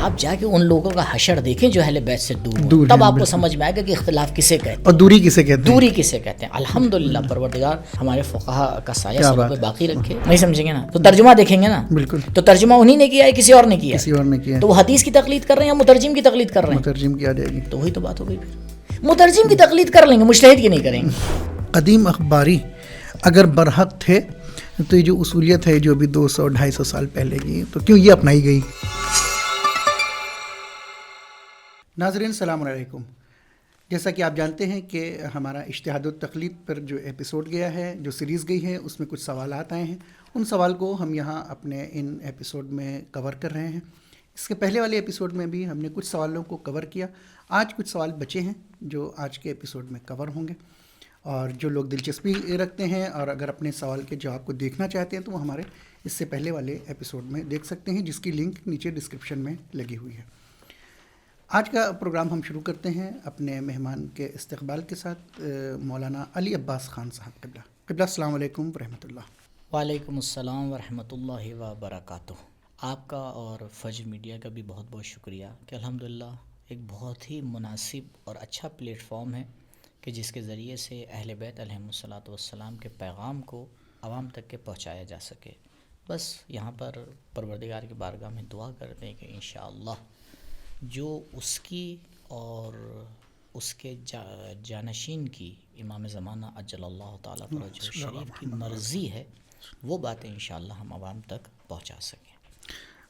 آپ جا کے ان لوگوں کا حشر دیکھیں جو اہل بیت سے دور تب آپ کو سمجھ میں آئے گا کہ اختلاف کسے کہتے ہیں اور دوری کسے کہتے ہیں. دوری کسے کہتے ہیں. الحمدللہ پروردگار ہمارے فقہا کا سایہ سب پہ باقی رکھے. نہیں سمجھیں گے نا تو ترجمہ دیکھیں گے نا. بالکل. تو ترجمہ انہی نے کیا ہے, کسی اور نے کیا کسی اور نے کیا. تو وہ حدیث کی تقلید کر رہے ہیں یا مترجم کی تقلید کر رہے ہیں؟ مترجم کی آ جائے گی. تو وہی تو بات ہو گئی. پھر مترجم کی تقلید کر لیں گے, مجتہد کی نہیں کریں گے. قدیم اخباری اگر برحق تھے تو یہ جو اصولیت ہے جو ابھی 200-250 سال پہلے کی, تو کیوں یہ اپنائی گئی؟ ناظرین السلام علیکم. جیسا کہ آپ جانتے ہیں کہ ہمارا اجتہاد و تقلید پر جو ایپیسوڈ گیا ہے, جو سیریز گئی ہے, اس میں کچھ سوالات آئے ہیں. ان سوال کو ہم یہاں اپنے ان ایپیسوڈ میں کور کر رہے ہیں. اس کے پہلے والے ایپیسوڈ میں بھی ہم نے کچھ سوالوں کو کور کیا. آج کچھ سوال بچے ہیں جو آج کے ایپیسوڈ میں کور ہوں گے, اور جو لوگ دلچسپی رکھتے ہیں اور اگر اپنے سوال کے جواب کو دیکھنا چاہتے ہیں تو وہ ہمارے اس سے پہلے والے ایپیسوڈ میں دیکھ سکتے ہیں, جس کی لنک نیچے ڈسکرپشن میں لگی ہوئی ہے. آج کا پروگرام ہم شروع کرتے ہیں اپنے مہمان کے استقبال کے ساتھ, مولانا علی عباس خان صاحب. قبلہ السلام علیکم ورحمۃ اللہ. وعلیکم السلام ورحمۃ اللہ وبرکاتہ. آپ کا اور فجر میڈیا کا بھی بہت بہت شکریہ کہ الحمدللہ ایک بہت ہی مناسب اور اچھا پلیٹ فارم ہے کہ جس کے ذریعے سے اہل بیت علیہم الصلاۃ والسلام کے پیغام کو عوام تک کے پہنچایا جا سکے. بس یہاں پر پروردگار کی بارگاہ میں دعا کرتے ہیں کہ انشاءاللہ جو اس کی اور اس کے جانشین کی امام زمانہ اجل اللہ تعالیٰ فرجہ شریف کی مرضی ہے, وہ باتیں انشاءاللہ ہم عوام تک پہنچا سکیں.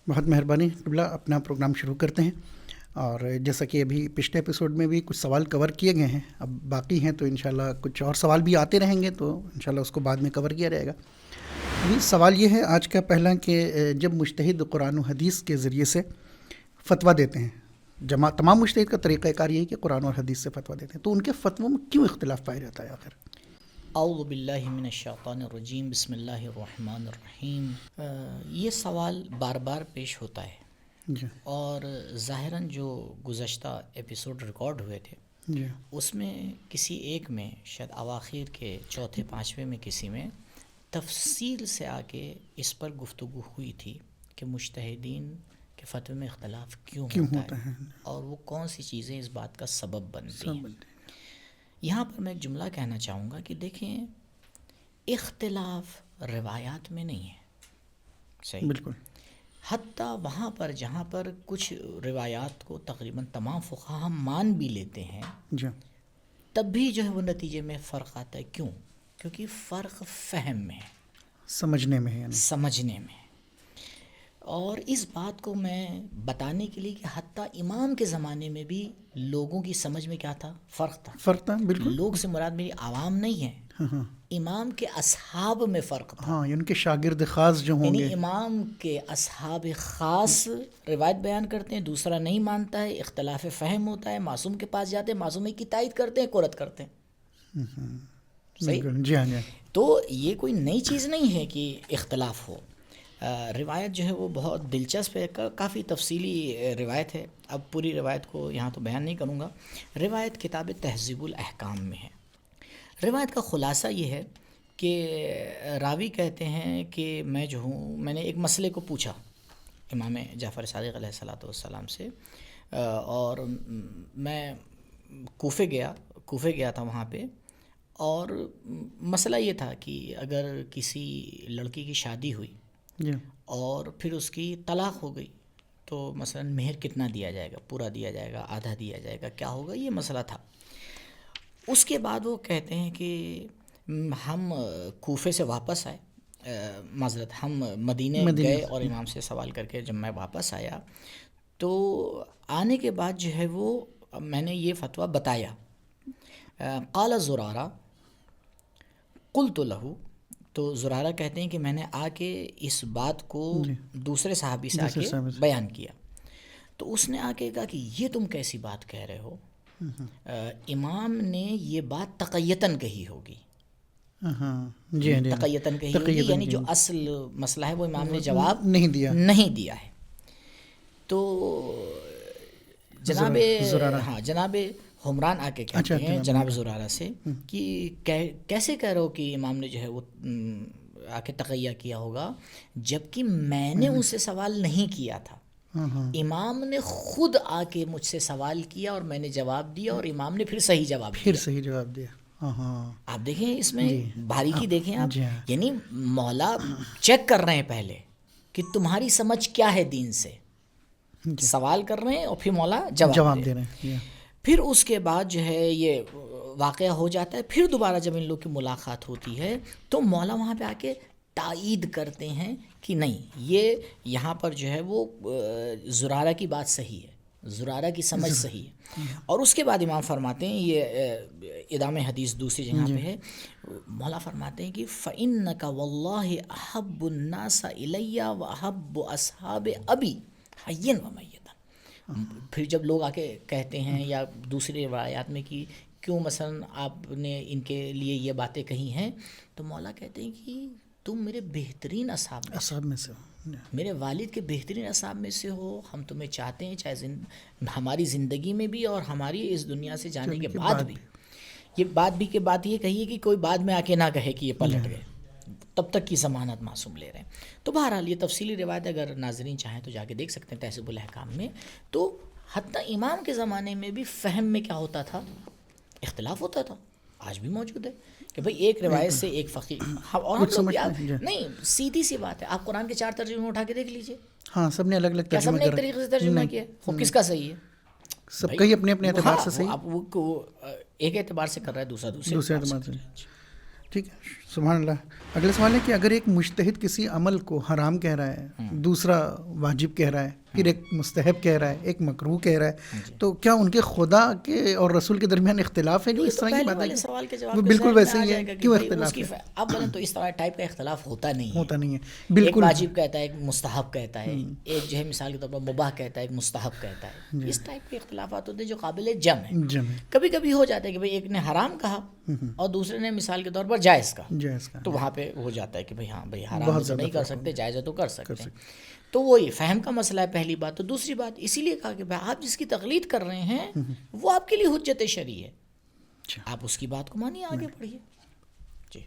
بہت مہربانی. قبلہ اپنا پروگرام شروع کرتے ہیں, اور جیسا کہ ابھی پچھلے ایپیسوڈ میں بھی کچھ سوال کور کیے گئے ہیں, اب باقی ہیں تو انشاءاللہ کچھ اور سوال بھی آتے رہیں گے, تو انشاءاللہ اس کو بعد میں کور کیا رہے گا. ابھی سوال یہ ہے آج کا پہلا کہ جب مجتہد قرآن و حدیث کے ذریعے سے فتویٰ دیتے ہیں, تمام مجتہد کا طریقہ کار یہ ہے کہ قرآن اور حدیث سے فتویٰ دیتے ہیں, تو ان کے فتووں میں کیوں اختلاف پایا جاتا ہے آخر؟ اعوذ باللہ من الشیطان الرجیم, بسم اللہ الرحمن الرحیم. یہ سوال بار بار پیش ہوتا ہے جی. اور ظاہراً جو گزشتہ ایپیسوڈ ریکارڈ ہوئے تھے جی. اس میں کسی ایک میں شاید اواخر کے چوتھے پانچویں میں کسی میں تفصیل سے آ کے اس پر گفتگو ہوئی تھی کہ مجتہدین کے فتوے میں اختلاف کیوں ہوتا ہے اور وہ کون سی چیزیں اس بات کا سبب بنتی ہیں. یہاں پر میں ایک جملہ کہنا چاہوں گا کہ دیکھیں, اختلاف روایات میں نہیں ہے. صحیح, بالکل. حتیٰ وہاں پر جہاں پر کچھ روایات کو تقریباً تمام فقہا ہم مان بھی لیتے ہیں, جی, تب بھی جو ہے وہ نتیجے میں فرق آتا ہے. کیوں؟ کیونکہ فرق فہم میں ہے, سمجھنے میں ہے, یعنی سمجھنے میں. اور اس بات کو میں بتانے کے لیے کہ حتیٰ امام کے زمانے میں بھی لوگوں کی سمجھ میں کیا تھا, فرق تھا. بالکل. لوگ سے مراد میری عوام نہیں ہے, امام کے اصحاب میں فرق تھا. ہاں, ان کے شاگرد خاص جو ہوں گے, یعنی امام کے اصحاب خاص روایت بیان کرتے ہیں, دوسرا نہیں مانتا ہے, اختلاف فہم ہوتا ہے, معصوم کے پاس جاتے ہیں, معصوم کی تائید کرتے ہیں, قرت کرتے ہیں. صحیح. جی ہاں. تو یہ کوئی نئی چیز نہیں ہے کہ اختلاف ہو. روایت جو ہے وہ بہت دلچسپ ہے, کافی تفصیلی روایت ہے. اب پوری روایت کو یہاں تو بیان نہیں کروں گا. روایت کتاب تہذیب الاحکام میں ہے. روایت کا خلاصہ یہ ہے کہ راوی کہتے ہیں کہ میں جو ہوں, میں نے ایک مسئلے کو پوچھا امام جعفر صادق علیہ الصلوۃ والسلام سے, اور میں کوفے گیا تھا وہاں پہ, اور مسئلہ یہ تھا کہ اگر کسی لڑکی کی شادی ہوئی اور پھر اس کی طلاق ہو گئی تو مثلا مہر کتنا دیا جائے گا, پورا دیا جائے گا, آدھا دیا جائے گا, کیا ہوگا, یہ مسئلہ تھا. اس کے بعد وہ کہتے ہیں کہ ہم کوفے سے واپس آئے, معذرت ہم مدینے گئے, اور امام سے سوال کر کے جب میں واپس آیا تو آنے کے بعد جو ہے وہ میں نے یہ فتویٰ بتایا. قال زرارہ قلت لہ, تو زرارہ کہتے ہیں کہ میں نے آ کے اس بات کو دوسرے صحابی سے آ کے بیان کیا, تو اس نے آ کے کہا کہ یہ تم کیسی بات کہہ رہے ہو, امام نے یہ بات تقیتاً کہی ہوگی. تقیتاً کہی ہوگی, یعنی جو اصل مسئلہ ہے وہ امام نے جواب نہیں دیا ہے. تو جناب حمران آ کے کہتے ہیں جناب زرارہ سے کہ کیسے کہہ رہے ہو کہ امام نے جو ہے وہ آ کے تقیہ کیا ہوگا, جبکہ میں نے ان سے سوال نہیں کیا تھا. امام نے خود آ کے مجھ سے سوال کیا اور میں نے جواب دیا اور امام نے پھر صحیح جواب دیا. پھر صحیح جواب دیا. آپ دیکھیں اس میں باریکی دیکھیں آپ, جی. یعنی مولا چیک کر رہے ہیں پہلے کہ تمہاری سمجھ کیا ہے دین سے, سوال کر رہے ہیں اور پھر مولا جواب دے رہے ہیں. پھر اس کے بعد جو ہے یہ واقعہ ہو جاتا ہے. پھر دوبارہ جب ان لوگ کی ملاقات ہوتی ہے تو مولا وہاں پہ آ کے تائید کرتے ہیں کہ نہیں, یہ یہاں پر جو ہے وہ زرارہ کی بات صحیح ہے, زرارہ کی سمجھ صحیح ہے. اور اس کے بعد امام فرماتے ہیں, یہ ادامِ حدیث دوسری جگہ پہ ہے, مولا فرماتے ہیں کہ فَإِنَّكَ وَاللَّهِ أَحَبُّ النَّاسَ إِلَيَّ وَأَحَبُّ أَصْحَابِ أَبِي حَيًّا وَمَيِّتًا. پھر جب لوگ آ کے کہتے ہیں یا دوسری روایات میں کہ کیوں مثلا آپ نے ان کے لیے یہ باتیں کہی ہیں, تو مولا کہتے ہیں کہ تم میرے بہترین اصحاب میں سے ہو, میرے والد کے بہترین اصحاب میں سے ہو. ہم تمہیں چاہتے ہیں, چاہے ہماری زندگی میں بھی اور ہماری اس دنیا سے جانے کے بعد بھی. یہ بات بھی کہ بات یہ کہیے کہ کوئی بعد میں آ کے نہ کہے کہ یہ پلٹ گئے, تب تک کی ضمانت معصوم لے رہے ہیں. تو بہرحال یہ تفصیلی روایت اگر ناظرین چاہیں تو جا کے دیکھ سکتے ہیں تہذیب الاحکام میں. تو حتیٰ امام کے زمانے میں بھی فہم میں کیا ہوتا تھا, اختلاف ہوتا تھا, آج بھی موجود ہے کہ بھئی ایک روایت سے ایک فقیر, اور ہم لوگ نہیں, سیدھی سی بات ہے, آپ قرآن کے 4 ترجمے اٹھا کے دیکھ لیجئے, ہاں سب نے الگ الگ کیا سب نے ایک طریقے سے ترجمہ کیا, کس کا صحیح ہے, سب کا ہی اپنے اپنے اعتبار سے صحیح. آپ وہ ایک اعتبار سے کر رہا ہے, دوسرے اعتبار سے. ٹھیک ہے, سبحان اللہ. اگلا سوال ہے کہ اگر ایک مجتہد کسی عمل کو حرام کہہ رہا ہے, دوسرا واجب کہہ رہا ہے, پھر ایک مستحب کہہ رہا ہے, ایک مکروہ کہہ رہا ہے, تو کیا ان کے خدا کے اور رسول کے درمیان اختلاف ہے؟ جو اس طرح کی بات ہے, سوال کے جواب وہ بالکل ویسے ہی ہے, کیوں اختلاف ہے؟ اب تو اس طرح ٹائپ کا اختلاف ہوتا نہیں ہے. بالکل, ایک واجب کہتا ہے, ایک مستحب کہتا ہے, ایک جو ہے مثال کے طور پر مباح کہتا ہے, ایک مستحب کہتا ہے. اس ٹائپ کے اختلافات ہوتے ہیں جو قابل جم ہیں. کبھی کبھی ہو جاتا ہے کہ بھئی ایک نے حرام کہا اور دوسرے نے مثال کے طور پر جائز کہا, تو وہاں پہ ہو جاتا ہے کہ بھئی ہاں بھئی حرام تو نہیں کر سکتے, جائز ہے تو کر سکتے ہیں. تو وہی فہم کا مسئلہ ہے پہلی بات. تو دوسری بات اسی لیے کہا کہ بھئی آپ جس کی تقلید کر رہے ہیں وہ آپ کے لیے حجت شرعی ہے, آپ اس کی بات کو مانیے, آگے بڑھیے. جی,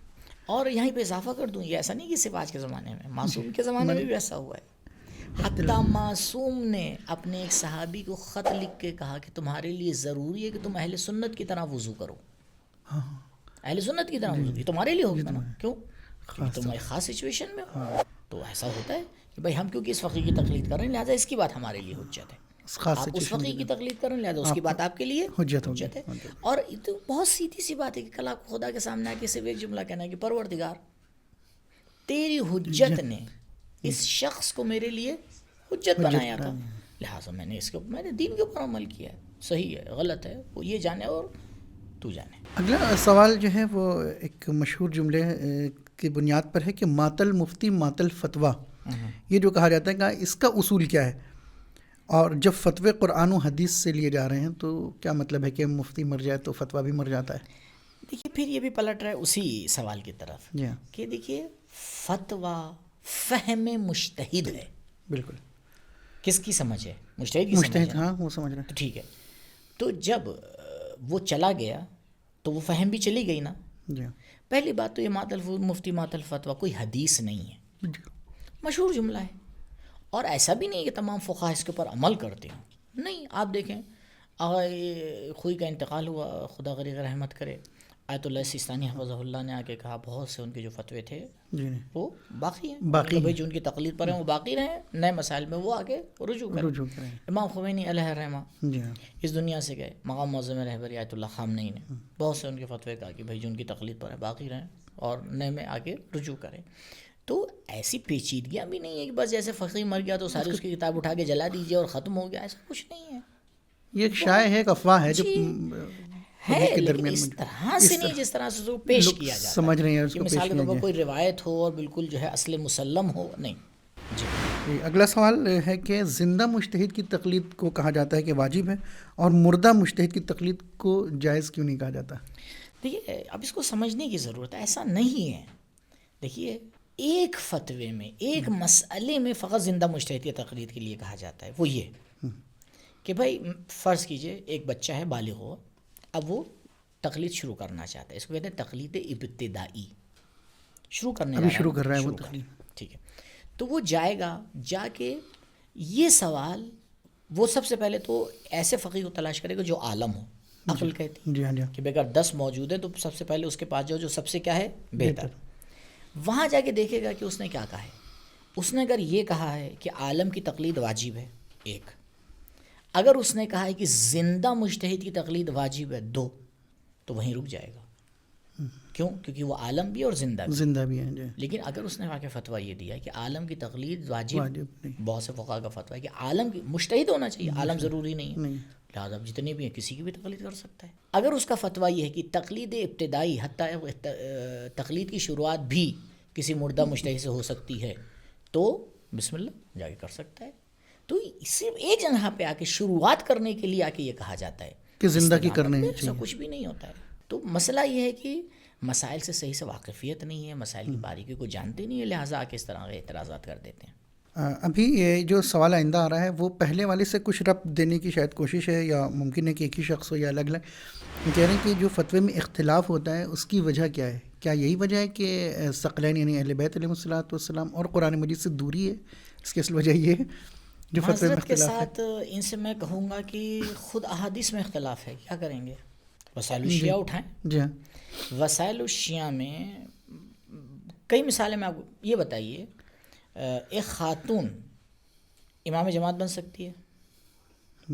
اور یہیں پہ اضافہ کر دوں, یہ ایسا نہیں کہ صرف آج کے زمانے میں, معصوم کے زمانے میں بھی ایسا ہوا ہے. حتیٰ معصوم نے اپنے ایک صحابی کو خط لکھ کے کہا کہ تمہارے لیے ضروری ہے کہ تم اہل سنت کی طرح وضو کرو, اہل سنت کی طرح وضو, تمہارے لیے ہوگا نا, کیوں, کیونکہ تم ایک خاص سچویشن میں ہو. تو ایسا ہوتا ہے کہ بھائی ہم کیونکہ اس فقیر کی تقلید کر رہے ہیں لہٰذا اس کی بات ہمارے لیے حجت ہے, آپ اس فقیر کی تقلید کر رہے ہیں لہٰذا اس کی بات آپ کے لیے حجت ہے. اور تو بہت سیدھی سی بات ہے کہ کل آپ کو خدا کے سامنے آ کے صرف ایک جملہ کہنا ہے کہ پروردگار تیری حجت نے اس شخص کو میرے لیے حجت بنایا تھا, لہٰذا میں نے دین کے اوپر عمل کیا ہے, صحیح ہے غلط ہے وہ یہ جانے اور تو جانے. اگلا سوال جو ہے وہ ایک مشہور جملے کی بنیاد پر ہے کہ ماتل مفتی ماتل فتویٰ, یہ جو کہا جاتا ہے کہ اس کا اصول کیا ہے, اور جب فتوے قرآن و حدیث سے لیے جا رہے ہیں تو کیا مطلب ہے کہ مفتی مر جائے تو فتویٰ بھی مر جاتا ہے؟ دیکھیے پھر یہ بھی پلٹ رہا ہے اسی سوال کی طرف کہ دیکھیے فتویٰ فہم مجتہد ہے. بالکل, کس کی سمجھ ہے, مجتہد کی سمجھ ہے. ہاں وہ سمجھ رہا ہے. تو ٹھیک ہے, تو جب وہ چلا گیا تو وہ فہم بھی چلی گئی نا. پہلی بات تو یہ مفتی ماتل فتویٰ کوئی حدیث نہیں ہے, مشہور جملہ ہے, اور ایسا بھی نہیں کہ تمام فقہا اس کے اوپر عمل کرتے ہوں. نہیں, آپ دیکھیں آغا خوئی کا انتقال ہوا, خدا غریق رحمت کرے, آیت اللہ سیستانی حفظہ اللہ نے آ کے کہا بہت سے ان کے جو فتوے تھے وہ باقی ہیں, بھائی جو ان کی تقلید پر ہیں وہ باقی رہیں, نئے مسائل میں وہ آگے رجوع کریں. امام خمینی علیہ الرحمہ اس دنیا سے گئے, مقام معظم رہبری آیت اللہ خامنئی نے بہت سے ان کے فتوے کہا کہ بھائی جو ان کی تقلید پر ہیں باقی رہیں اور نئے میں آگے رجوع کریں. تو ایسی پیچیدگیاں بھی نہیں ہے کہ بس جیسے فقیر مر گیا تو ساری اس کی کتاب اٹھا کے جلا دیجیے اور ختم ہو گیا, ایسا کچھ نہیں ہے. یہ ایک شائع ہے, ایک افواہ ہے جو ہے, لیکن اس طرح سے نہیں جس طرح سے اس کو پیش کیا جاتا ہے. سمجھ رہے ہیں اس کو, مثال کے طور پر کوئی روایت ہو اور بالکل جو ہے اصل مسلم ہو, نہیں. جی, اگلا سوال ہے کہ زندہ مجتہد کی تقلید کو کہا جاتا ہے کہ واجب ہے, اور مردہ مجتہد کی تقلید کو جائز کیوں نہیں کہا جاتا؟ دیکھیے اب اس کو سمجھنے کی ضرورت ہے, ایسا نہیں ہے. دیکھیے ایک فتوے میں ایک مسئلے میں فقط زندہ مجتہد کی تقلید کے لیے کہا جاتا ہے, وہ یہ کہ بھائی فرض کیجئے ایک بچہ ہے بالغ ہو, اب وہ تقلید شروع کرنا چاہتا ہے, اس کو کہتے ہیں تقلید ابتدائی, شروع کر رہا ہے وہ تقلید. ٹھیک ہے, تو وہ جائے گا, جا کے یہ سوال وہ سب سے پہلے تو ایسے فقیہ کو تلاش کرے گا جو عالم ہو. عقل کہتی جی ہاں جی کہ اگر 10 موجود ہیں تو سب سے پہلے اس کے پاس جاؤ جو سب سے کیا ہے بہتر. وہاں جا کے دیکھے گا کہ اس نے کیا کہا ہے. اس نے اگر یہ کہا ہے کہ عالم کی تقلید واجب ہے 1، اگر اس نے کہا ہے کہ زندہ مجتہد کی تقلید واجب ہے 2، تو وہیں رک جائے گا. کیوں؟ کیونکہ وہ عالم بھی اور زندہ بھی ہیں جی. لیکن اگر اس نے واقع فتویٰ یہ دیا ہے کہ عالم کی تقلید واجب نہیں. بہت سے فقہا کا فتویٰ ہے کہ عالم کی مجتہد ہونا چاہیے، عالم ضروری نہیں ہے، لہٰذا جتنے بھی ہیں کسی کی بھی تقلید کر سکتا ہے. اگر اس کا فتویٰ یہ ہے کہ تقلید ابتدائی حتیٰ تقلید کی شروعات بھی کسی مردہ مجتہد سے ہو سکتی ہے تو بسم اللہ جا کے کر سکتا ہے. تو صرف ایک جگہ پہ آ کے شروعات کرنے کے لیے آ کے یہ کہا جاتا ہے کہ زندہ کی کرنے ایسا کچھ بھی نہیں ہوتا ہے. تو مسئلہ یہ ہے کہ مسائل سے صحیح سے واقفیت نہیں ہے، مسائل کی باریکی کو جانتے نہیں ہے، لہٰذا آ کے اس طرح کے اعتراضات کر دیتے ہیں. ابھی یہ جو سوال آئندہ آ رہا ہے وہ پہلے والے سے کچھ ربط دینے کی شاید کوشش ہے، یا ممکن ہے کہ ایک ہی شخص ہو یا الگ الگ. کہہ رہے ہیں کہ جو فتوے میں اختلاف ہوتا ہے اس کی وجہ کیا ہے؟ کیا یہی وجہ ہے کہ ثقلین یعنی اہل بیت علیہ الصلوۃ والسلام اور قرآن مجید سے دوری ہے؟ اس کی اصل وجہ یہ ہے جو فتوے میں معذرت کے اختلاف ہے. ساتھ ان سے میں کہوں گا کہ خود احادیث میں اختلاف ہے، کیا کریں گے؟ وسائل الشیعہ اٹھائیں. جی ہاں. وسائل الشیعہ میں کئی مثالیں میں آپ کو یہ بتائیے، ایک خاتون امام جماعت بن سکتی ہے؟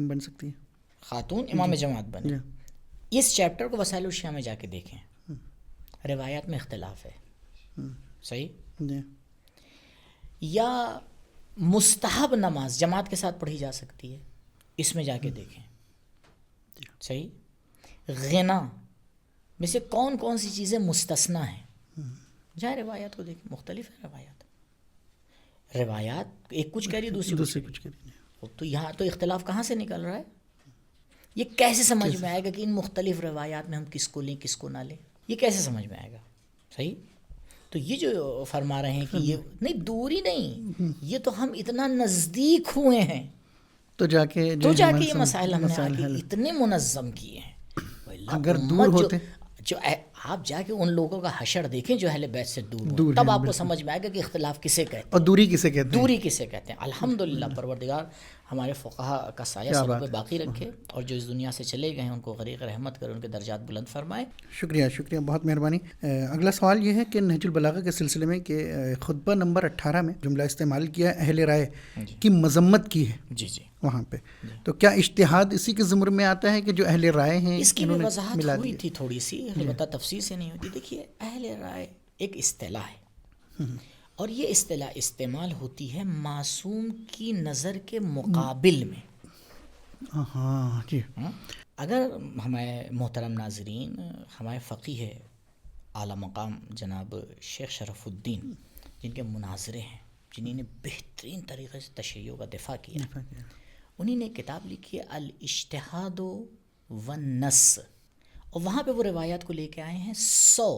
بن سکتی ہے. خاتون امام جماعت بنے. جی. اس چیپٹر کو وسائل الشیعہ میں جا کے دیکھیں، روایات میں اختلاف ہے. صحیح. جی. یا مستحب نماز جماعت کے ساتھ پڑھی جا سکتی ہے، اس میں جا کے دیکھیں. صحیح. غنا میں سے کون کون سی چیزیں مستثنا ہیں، جائے روایات کو دیکھیں. مختلف ہے روایات ایک کچھ کہہ رہی ہے دوسری کچھ کہہ رہی ہے. تو یہاں تو اختلاف کہاں سے نکل رہا ہے؟ یہ کیسے سمجھ میں آئے گا کہ ان مختلف روایات میں ہم کس کو لیں کس کو نہ لیں؟ یہ کیسے سمجھ میں آئے گا؟ صحیح. تو یہ جو فرما رہے ہیں کہ یہ نہیں دوری نہیں، یہ تو ہم اتنا نزدیک ہوئے ہیں تو جا کے یہ مسائل ہم نے آگے اتنے منظم کیے ہیں. اگر دور ہوتے جو آپ جا کے ان لوگوں کا حشر دیکھیں جو اہل بیت سے دور تب آپ کو سمجھ میں آئے گا کہ اختلاف کسے کہتے ہیں اور دوری کسے کہتے ہیں. دوری کسے کہتے ہیں. الحمدللہ پروردگار ہمارے فقہا کا سایہ سب پہ باقی رکھے اور جو اس دنیا سے چلے گئے ہیں ان کو غریق رحمت کرے، ان کے درجات بلند فرمائے. شکریہ بہت مہربانی. اگلا سوال یہ ہے کہ نہج البلاغہ کے سلسلے میں کہ خطبہ نمبر 18 میں جملہ استعمال کیا اہل رائے کی مذمت کی ہے. جی وہاں پہ تو کیا اجتہاد اسی کے زمرے میں آتا ہے کہ جو اہل رائے ہیں اس کی بھی وضاحت ہوئی تھی تھوڑی سی، البتہ تفصیل سے نہیں ہوتی. دیکھیے اہل رائے ایک اصطلاح ہے اور یہ اصطلاح استعمال ہوتی ہے معصوم کی نظر کے مقابل میں. ہاں جی. اگر ہمارے محترم ناظرین ہمارے فقیہ اعلیٰ مقام جناب شیخ شرف الدین جن کے مناظرے ہیں، جنہوں نے بہترین طریقے سے تشریعوں کا دفاع کیا، انہی نے کتاب لکھی ہے الاجتہاد والنص، اور وہاں پہ وہ روایات کو لے کے آئے ہیں 100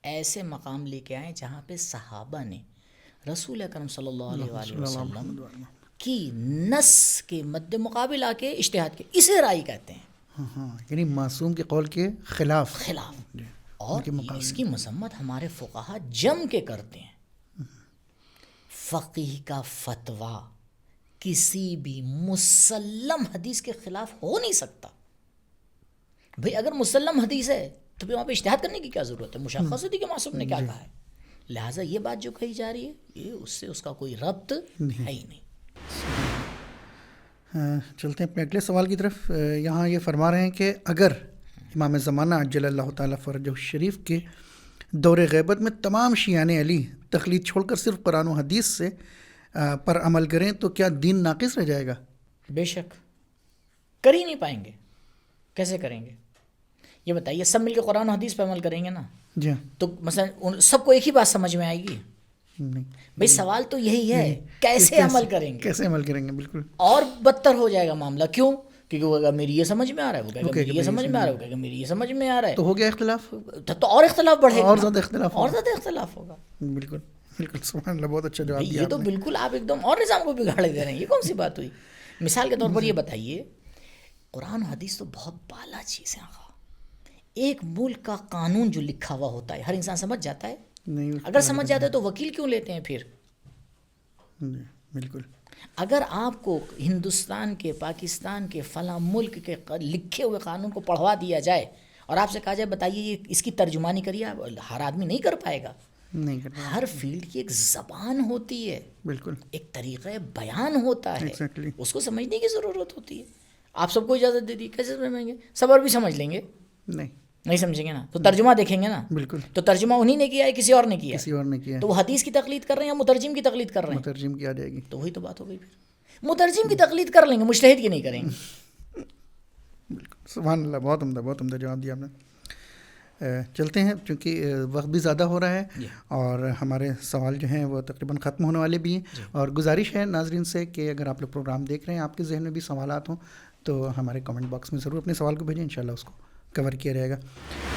ایسے مقام لے کے آئے جہاں پہ صحابہ نے رسول اکرم صلی اللہ علیہ وآلہ وسلم کی نص کے مد مقابل آ کے اجتہاد کے، اسے رائے کہتے ہیں. یعنی معصوم کے قول کے خلاف. اور اس کی مذمت ہمارے فقہا جم کے کرتے ہیں. فقیہ کا فتویٰ کسی بھی مسلم حدیث کے خلاف ہو نہیں سکتا. بھئی اگر مسلم حدیث ہے تو پھر وہاں پہ اجتہاد کرنے کی کیا ضرورت ہے؟ مشخص ہے کہ معصوم نے کیا کہا ہے. لہٰذا یہ بات جو کہی جا رہی ہے یہ اس سے اس کا کوئی ربط ہے ہی نہیں. چلتے ہیں اپنے اگلے سوال کی طرف. یہاں یہ فرما رہے ہیں کہ اگر امام زمانہ عجل اللہ تعالیٰ فرجہ الشریف کے دور غیبت میں تمام شیعان علی تقلید چھوڑ کر صرف قرآن و حدیث سے پر عمل کریں تو کیا دین ناقص رہ جائے گا؟ بے شک کر ہی نہیں پائیں گے. کیسے کریں گے یہ بتائیے؟ سب مل کے قرآن و حدیث پہ عمل کریں گے نا، جی تو مثلا سب کو ایک ہی بات سمجھ میں آئے گی؟ نہیں. بھئی سوال تو یہی ہے کیسے عمل کریں گے. کیسے عمل کریں گے؟ بالکل. اور بدتر ہو جائے گا معاملہ. کیوں؟ کیونکہ وہ کہے گا میری یہ سمجھ میں آ رہا ہے، وہ کہے گا میری یہ سمجھ میں آ رہا ہے، وہ کہے گا میری یہ سمجھ میں آ رہا ہے. تو ہو گیا اختلاف، تو اور اختلاف بڑھے گا، اور زیادہ اختلاف ہوگا. بالکل سبحان اللہ، بہت اچھا جواب دیا. یہ تو بالکل آپ ایک دم اور نظام کو بگاڑے دے رہے ہیں. یہ کون سی بات ہوئی؟ مثال کے طور پر یہ بتائیے، قرآن و حدیث تو بہت بالا چیز ہے. ایک ملک کا قانون جو لکھا ہوا ہوتا ہے ہر انسان سمجھ جاتا ہے؟ اگر سمجھ جاتا ہے تو وکیل کیوں لیتے ہیں پھر؟ بالکل. اگر آپ کو ہندوستان کے، پاکستان کے، فلاں ملک کے لکھے ہوئے قانون کو پڑھوا دیا جائے اور آپ سے کہا جائے بتائیے یہ اس کی ترجمانی کریے، ہر آدمی نہیں کر پائے گا. نہیں کرتا. ہر فیلڈ کی ایک زبان ہوتی ہے، بالکل ایک طریقہ بیان ہوتا ہے، ایگزیکٹلی. اس کو سمجھنے کی ضرورت ہوتی ہے. آپ سب کو اجازت دے دی، کیسے سمجھیں گے؟ صبر بھی سمجھ لیں گے؟ نہیں سمجھیں گے نا، تو ترجمہ دیکھیں گے نا. بالکل. تو ترجمہ انہی نے کیا ہے کسی اور نے کیا ہے؟ کسی اور نے کیا. تو وہ حدیث کی تقلید کر رہے ہیں یا مترجم کی تقلید کر رہے ہیں؟ مترجم کی آ جائے گی. تو وہی تو بات ہو گئی. پھر مترجم کی تقلید کر لیں گے، مجتہد کی نہیں کریں گے. بالکل سبحان اللہ. بہت عمدہ جواب دیا آپ نے. چلتے ہیں چونکہ وقت بھی زیادہ ہو رہا ہے اور ہمارے سوال جو ہیں وہ تقریباً ختم ہونے والے بھی ہیں. اور گزارش ہے ناظرین سے کہ اگر آپ لوگ پروگرام دیکھ رہے ہیں، آپ کے ذہن میں بھی سوالات ہوں تو ہمارے کمنٹ باکس میں ضرور اپنے سوال کو بھیجیں، انشاءاللہ اس کو کور کیا جائے گا.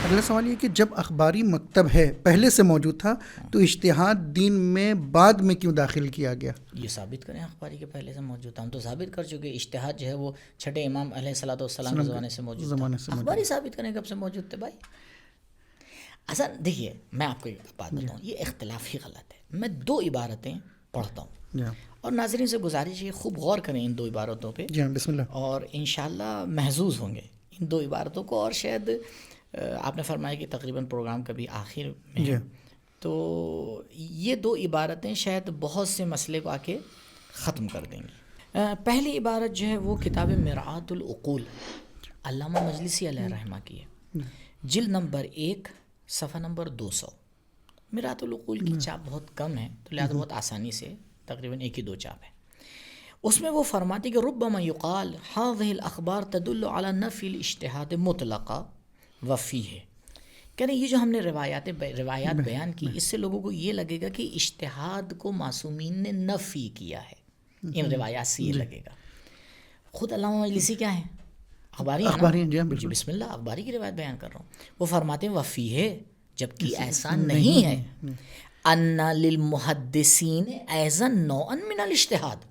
اگلا سوال یہ کہ جب اخباری مکتب ہے پہلے سے موجود تھا تو اجتہاد دین میں بعد میں کیوں داخل کیا گیا؟ یہ ثابت کریں اخباری کے پہلے سے موجود تھا. ہم تو ثابت کر چکے اجتہاد جو ہے وہ چھٹے امام علیہ الصلوۃ والسلام کے زمانے سے موجود تھا. اخباری ثابت کریں کب سے موجود تھے بھائی. اصل دیکھیے میں آپ کو ایک بات بتاؤں، یہ اختلاف ہی غلط ہے. میں 2 عبارتیں پڑھتا ہوں اور ناظرین سے گزارش ہے خوب غور کریں ان 2 عبارتوں پہ. جی بسم اللہ. اور انشاءاللہ محظوظ ہوں گے ان 2 عبارتوں کو. اور شاید آپ نے فرمایا کہ تقریباً پروگرام کبھی آخر میں ہے، تو یہ 2 عبارتیں شاید بہت سے مسئلے کو آ کے ختم کر دیں گی. پہلی عبارت جو ہے وہ کتاب مرآۃ العقول علامہ مجلسی علیہ رحمہ کی ہے، جلد نمبر 1 صفحہ نمبر 200. مرآۃ العقول کی چاپ بہت کم ہے تو لہٰذا بہت آسانی سے تقریباً 1 ہی 2 چاپ ہے. اس میں وہ فرماتی کہ ربما یقال هذه الاخبار تدل على نفی الاجتہاد مطلقا وفیہ. کہنے یہ جو ہم نے روایات بیان کی، اس سے لوگوں کو یہ لگے گا کہ اجتہاد کو معصومین نے نفی کیا ہے. ان روایات سے یہ لگے گا. خود علامہ مجلسی کیا ہیں؟ اخباری ہیں. جی بسم اللہ، اخباری کی روایت بیان کر رہا ہوں. وہ فرماتے ہیں وفی ہے، جبکہ ایسا نہیں ہے. ان للمحدثین ایضا نوعا من الاجتہاد،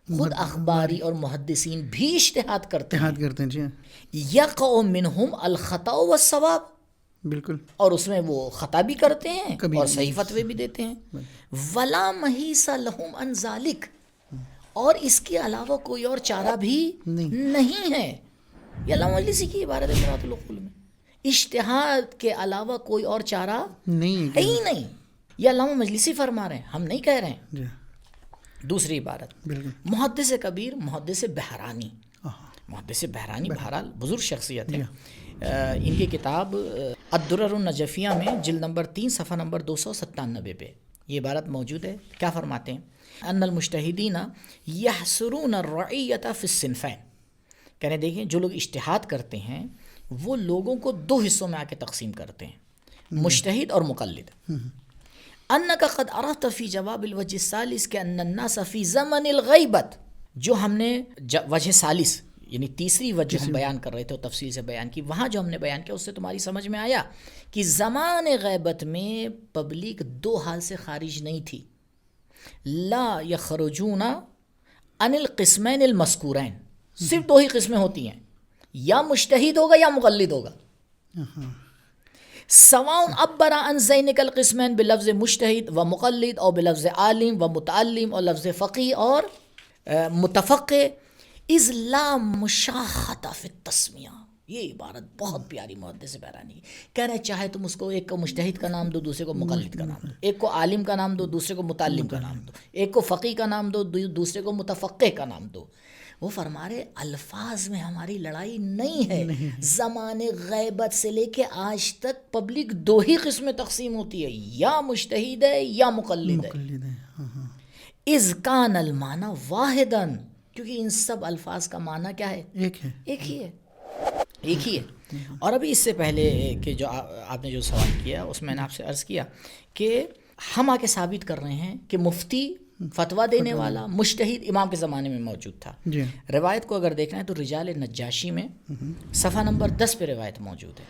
خود اخباری اور محدثین بھی اجتہاد کرتے ہیں. یقع منہم الخطا والصواب، بالکل، اور اس میں وہ خطا بھی کرتے ہیں اور صحیح فتوے بھی دیتے ہیں. ولا محیص لہم عن ذالک، اور اس کے علاوہ کوئی اور چارہ بھی نہیں ہے. یہ علامہ مجلسی کی عبارت ہے مرآۃ العقول میں. اجتہاد کے علاوہ کوئی اور چارہ نہیں ہے ہی نہیں. یہ علامہ مجلسی فرما رہے ہیں، ہم نہیں کہہ رہے ہیں. دوسری عبارت محدث کبیر محدث بحرانی. محدث بحرانی بہرحال بزرگ شخصیت ہے. ان کی کتاب الدرر النجفیہ میں جلد نمبر 3 صفحہ نمبر 297 پہ یہ عبارت موجود ہے. کیا فرماتے ہیں؟ ان المجتہدین یحصرون الرعیۃ فی الصنفین. کہنے دیکھیں جو لوگ اجتہاد کرتے ہیں وہ لوگوں کو 2 حصوں میں آ کے تقسیم کرتے ہیں، مجتہد اور مقلد. انک قد عرفت فی جواب الوجہ الثالث کہ ان الناس فی زمن الغیبت، جو ہم نے وجہ ثالث یعنی تیسری وجہ ہم بیان کر رہے تھے اور تفصیل سے بیان کی، وہاں جو ہم نے بیان کیا اس سے تمہاری سمجھ میں آیا کہ زمان غیبت میں پبلک 2 حال سے خارج نہیں تھی. لا یخرجون عن القسمین المذکورین، صرف 2 ہی قسمیں ہوتی ہیں، یا مجتہد ہوگا یا مقلد ہوگا. سواء عبر عن ذینک القسمین بلفظ مجتہد و مقلد اور بلفظ عالم و متعلم اور لفظ فقیہ اور متفقہ، اذ لا مشاحۃ فی التسمیہ. یہ عبارت بہت پیاری محدث بحرانی کی. کہہ رہے چاہے تم اس کو ایک کو مجتہد کا نام دو، دوسرے کو مقلد کا نام دو، ایک کو عالم کا نام دو، دوسرے کو متعلم کا نام دو، ایک کو فقیہ کا نام دو، دوسرے کو متفقہ کا نام دو. وہ فرما رہے الفاظ میں ہماری لڑائی نہیں ہے. زمان غیبت سے لے کے آج تک پبلک 2 ہی قسمیں تقسیم ہوتی ہے، یا مجتہد ہے یا مقلد ہے. اذ کان المعنی واحدا، کیونکہ ان سب الفاظ کا معنی کیا ہے؟ ایک ہی ہے. اور ابھی اس سے پہلے کہ جو آپ نے جو سوال کیا اس میں نے آپ سے عرض کیا کہ ہم آ کے ثابت کر رہے ہیں کہ مفتی فتویٰ دینے والا مجتہد امام کے زمانے میں موجود تھا. روایت کو اگر دیکھنا ہے تو رجال نجاشی میں صفحہ نمبر 10 پہ روایت موجود ہے،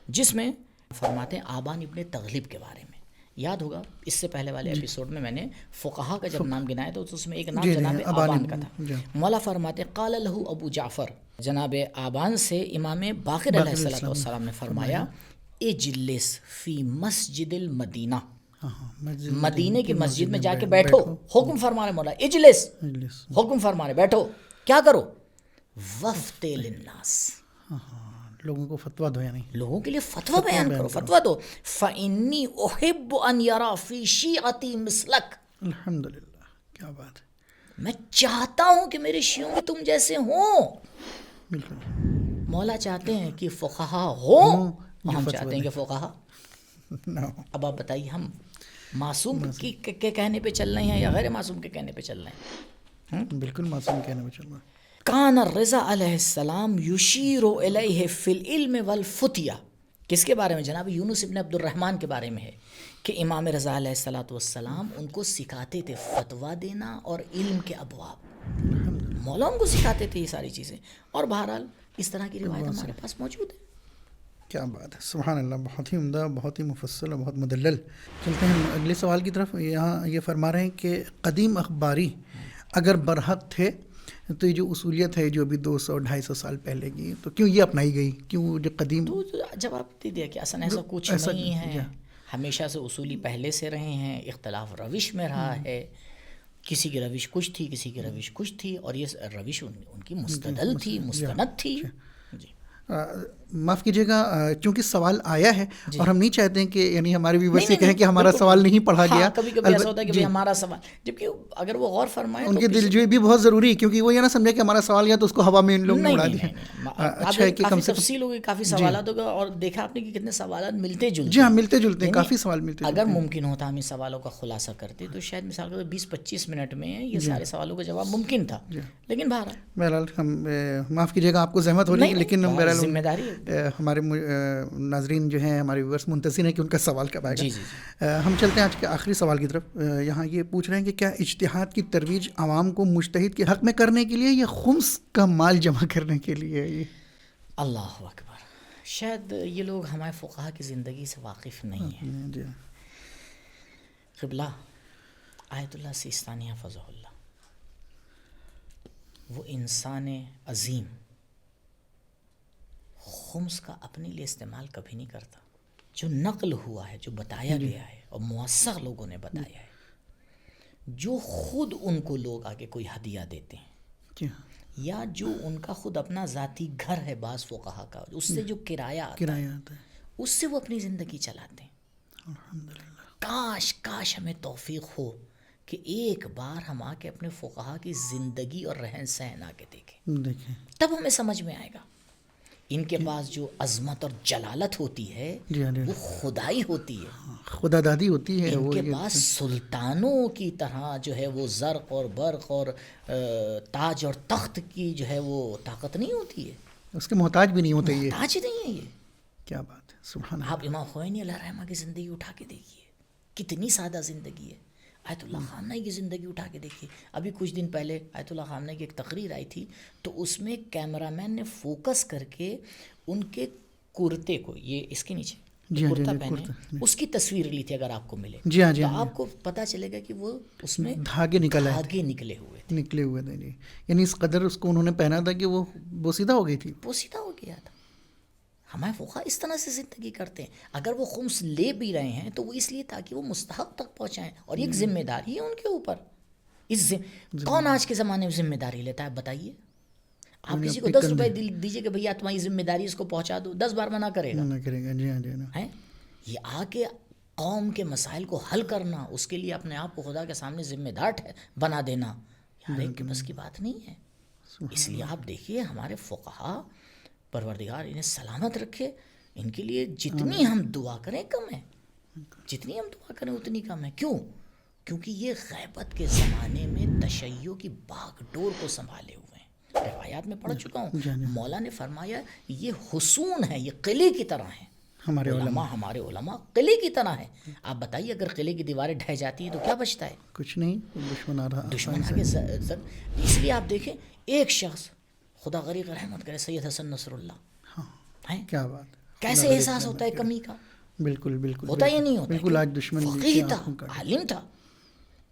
جس میں فرماتے ہیں آبان ابن تغلب کے بارے میں. یاد ہوگا اس سے پہلے والے ایپیسوڈ میں نے فقہا کا جب نام گنایا تو اس میں ایک نام جناب آبان کا تھا. مولا فرماتے قال لہ ابو جعفر، جناب آبان سے امام باقر علیہ السلام نے فرمایا اجلس فی مسجد المدینہ. مدینے کی مسجد میں جا کے بیٹھو، حکم فرما رہے مولا اجلس، حکم فرما رہے بیٹھو، کیا کرو؟ وفتِ للناس، لوگوں کو فتویٰ دو، یعنی لوگوں کے لیے فتویٰ بیان کرو، فتویٰ دو. فإنی احب ان یرا فی شیعتی مثلک، الحمدللہ، کیا بات ہے. میں چاہتا ہوں کہ میرے شیعوں بھی تم جیسے ہوں. بالکل مولا چاہتے ہیں کہ فقہا ہوں، ہم چاہتے ہیں کہ فقہا. اب آپ بتائیے، ہم معصوم کے کہنے پہ چل رہے ہیں یا غیر معصوم کے کہنے پہ چل رہے ہیں؟ بالکل معصوم کہنے پہ چل رہا ہے. کان الرضا علیہ السلام یشیر الیہ فی العلم والفتیہ، کس کے بارے میں؟ جناب یونس ابن عبد الرحمن کے بارے میں ہے کہ امام رضا علیہ السلام ان کو سکھاتے تھے فتویٰ دینا اور علم کے ابواب. مولا ان کو سکھاتے تھے یہ ساری چیزیں، اور بہرحال اس طرح کی روایت ہمارے پاس موجود ہے. کیا بات ہے، سبحان اللہ، بہت ہی عمدہ، بہت ہی مفصل اور بہت مدلل. چلتے ہیں اگلے سوال کی طرف. یہاں یہ فرما رہے ہیں کہ قدیم اخباری اگر برحق تھے تو یہ جو اصولیت ہے جو ابھی 200-250 سال پہلے کی، تو کیوں یہ اپنائی گئی؟ کیوں جو قدیم؟ تو جواب دے دیا کہ اصلا ایسا کچھ نہیں ہے، ہمیشہ سے اصولی پہلے سے رہے ہیں، اختلاف روش میں رہا ہے، کسی کی روش کچھ تھی، کسی کی روش کچھ تھی، اور یہ روش ان کی مستدل تھی، مستند تھی. جی معاف کیجیے گا، چونکہ سوال آیا ہے اور ہم نہیں چاہتے ہیں کہ یعنی ہمارے ویورز یہ کہیں کہ ہمارا سوال نہیں پڑھا گیا. کبھی کبھی ایسا ہوتا ہے کہ ہمارا سوال، جبکہ اگر وہ غور فرمائے ان کی دلجوئی بھی بہت ضروری ہے، کیونکہ وہ یہ نہ سمجھے کہ ہمارا سوال گیا تو اس کو ہوا میں ان لوگوں نے اڑا دیا. اچھا ہے کہ کم سے کم تفصیل ہوگی، کافی سوالات ہوگا، اور دیکھا آپ نے کہ کتنے سوالات ملتے جلتے. جی ہاں، ملتے جلتے ہیں، کافی سوال ملتے جلتے ہیں. اگر ممکن ہوتا ہم اس سوالوں کا خلاصہ کرتے تو شاید مثال کے 20-25 منٹ میں یہ سارے سوالوں کا جواب ممکن تھا، لیکن بہرحال ہم معاف کیجیے گا، آپ کو زحمت ہو رہی ہے، لیکن بہرحال ذمہ داری ہمارے ناظرین جو ہیں، ہمارے ویورز منتظر ہیں کہ ان کا سوال کب آئے گا. جی. ہم چلتے ہیں آج کے آخری سوال کی طرف. یہاں یہ پوچھ رہے ہیں کہ کیا اجتہاد کی ترویج عوام کو مجتہد کے حق میں کرنے کے لیے یا خمس کا مال جمع کرنے کے لیے؟ اللہ اکبر. شاید یہ لوگ ہمارے فقہا کی زندگی سے واقف نہیں ہیں. جی قبلہ آیت اللہ سیستانی حفظہ اللہ، وہ انسان عظیم خمس کا اپنے لیے استعمال کبھی نہیں کرتا. جو نقل ہوا ہے، جو بتایا گیا ہے اور موثق لوگوں نے بتایا ہے، جو خود ان کو لوگ آگے کوئی ہدیہ دیتے ہیں یا جو ان کا خود اپنا ذاتی گھر ہے، بعض فقہا کا اس سے جو کرایہ آتا ہے اس سے وہ اپنی زندگی چلاتے ہیں. کاش ہمیں توفیق ہو کہ ایک بار ہم آ کے اپنے فقہا کی زندگی اور رہن سہن آ کے دیکھیں، تب ہمیں سمجھ میں آئے گا. ان کے پاس جو عظمت اور جلالت ہوتی ہے وہ خدائی ہوتی ہے، خدا دادی ہوتی ہے. ان کے پاس سلطانوں کی طرح جو ہے وہ زرق اور برق اور تاج اور تخت کی جو ہے وہ طاقت نہیں ہوتی ہے، اس کے محتاج بھی نہیں ہوتے. یہ محتاج نہیں ہے. یہ کیا بات ہے، سبحان اللہ. آپ امام خمینی علیہ الرحمہ کی زندگی اٹھا کے دیکھیے، کتنی سادہ زندگی ہے. آیت اللہ خامنہ کی زندگی اٹھا کے دیکھیے. ابھی کچھ دن پہلے آیت اللہ خامنہ کی ایک تقریر آئی تھی، تو اس میں کیمرہ مین نے فوکس کر کے ان کے کرتے کو، یہ اس کے نیچے کرتا پہنے، اس کی تصویر لی تھی. اگر آپ کو ملے تو آپ کو پتہ چلے گا کہ وہ اس میں دھاگے نکلے ہوئے تھے. یعنی اس قدر اس کو انہوں نے پہنا تھا کہ وہ بوسیدہ ہو گئی تھی، بوسیدہ ہو گیا تھا. ہمارے فقہا اس طرح سے زندگی کرتے ہیں. اگر وہ خمس لے بھی رہے ہیں تو وہ اس لیے تاکہ وہ مستحق تک پہنچائیں، اور ایک ذمہ داری ہے ان کے اوپر. کون آج کے زمانے میں ذمہ داری لیتا ہے؟ بتائیے. آپ کسی کو 10 روپے دیجیے کہ بھیا تمہاری ذمہ داری اس کو پہنچا دو، 10 بار منع کرے گا. یہ آ کے قوم کے مسائل کو حل کرنا، اس کے لیے اپنے آپ کو خدا کے سامنے ذمہ دار بنا دینا، یار ایک کے بس کی بات نہیں ہے. اس لیے آپ دیکھیے ہمارے فقہا، پروردگار انہیں سلامت رکھے، ان کے لیے جتنی ہم دعا کریں کم ہے، جتنی ہم دعا کریں اتنی کم ہے. کیوں؟ کیونکہ یہ غیبت کے زمانے میں تشیع کی باغ ڈور کو سنبھالے ہوئے ہیں. روایات میں پڑھ چکا ہوں، مولا نے فرمایا یہ حصون ہے، یہ قلعے کی طرح ہیں. ہمارے علماء قلعے کی طرح ہیں. آپ بتائیے اگر قلعے کی دیواریں ڈھہ جاتی ہیں تو کیا بچتا ہے؟ کچھ نہیں، دشمن آگے. اس لیے آپ دیکھیں ایک شخص، خدا غریق رحمت کرے، سید حسن نصر اللہ، کیا بات، کیسے احساس ہوتا ہے کمی کا؟ بالکل ہوتا ہی نہیں ہوتا. بالکل. آج دشمن فقیہ تھا، عالم تھا.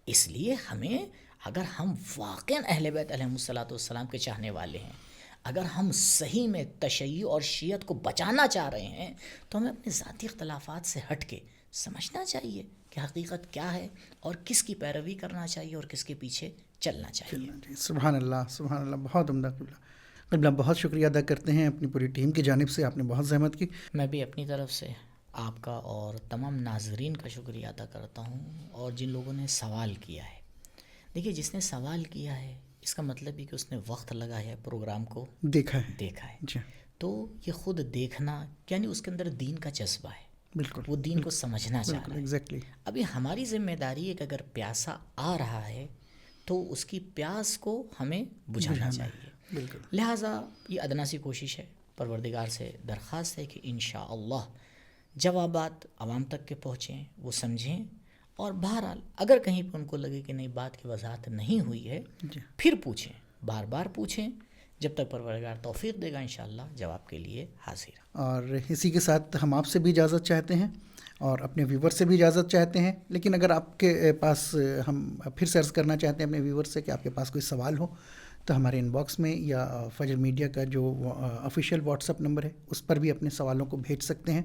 اس لیے ہمیں، اگر ہم واقعا اہل بیت علیہم الصلوۃ والسلام کے چاہنے والے ہیں، اگر ہم صحیح میں تشیع اور شیعت کو بچانا چاہ رہے ہیں، تو ہمیں اپنے ذاتی اختلافات سے ہٹ کے سمجھنا چاہیے کہ کہ حقیقت کیا ہے اور کس کی پیروی کرنا چاہیے اور کس کے پیچھے چلنا چاہیے. سبحان اللہ سبحان اللہ، بہت عمدہ. قبلہ بہت شکریہ ادا کرتے ہیں اپنی پوری ٹیم کی جانب سے، آپ نے بہت زحمت کی. میں بھی اپنی طرف سے آپ کا اور تمام ناظرین کا شکریہ ادا کرتا ہوں، اور جن لوگوں نے سوال کیا ہے. دیکھیے، جس نے سوال کیا ہے اس کا مطلب یہ کہ اس نے وقت لگایا ہے، پروگرام کو دیکھا ہے. جی تو یہ خود دیکھنا یعنی اس کے اندر دین کا جذبہ ہے، بالکل، وہ دین کو سمجھنا چاہ رہا ہے. ایگزیکٹلی. ابھی ہماری ذمہ داری ہے کہ اگر پیاسا آ رہا ہے تو اس کی پیاس کو ہمیں بجھانا چاہیے. بالکل. لہٰذا یہ ادنا سی کوشش ہے. پروردگار سے درخواست ہے کہ انشاءاللہ جوابات عوام تک کے پہنچیں، وہ سمجھیں، اور بہرحال اگر کہیں پہ ان کو لگے کہ نہیں بات کی وضاحت نہیں ہوئی ہے پھر پوچھیں، بار بار پوچھیں، جب تک پروردگار توفیق دے گا انشاءاللہ جواب کے لیے حاضر. اور اسی کے ساتھ ہم آپ سے بھی اجازت چاہتے ہیں اور اپنے ویور سے بھی اجازت چاہتے ہیں. لیکن اگر آپ کے پاس، ہم پھر سے عرض کرنا چاہتے ہیں اپنے ویور سے کہ آپ کے پاس کوئی سوال ہو تو ہمارے ان باکس میں یا فجر میڈیا کا جو آفیشیل واٹس ایپ نمبر ہے اس پر بھی اپنے سوالوں کو بھیج سکتے ہیں.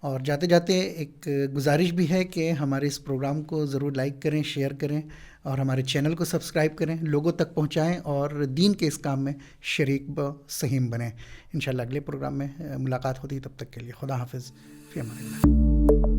اور جاتے جاتے ایک گزارش بھی ہے کہ ہمارے اس پروگرام کو ضرور لائک کریں، شیئر کریں، اور ہمارے چینل کو سبسکرائب کریں، لوگوں تک پہنچائیں اور دین کے اس کام میں شریک سہیم بنیں. انشاءاللہ اگلے پروگرام میں ملاقات ہوتی ہے، تب تک کے لیے خدا حافظ، فی امان اللہ.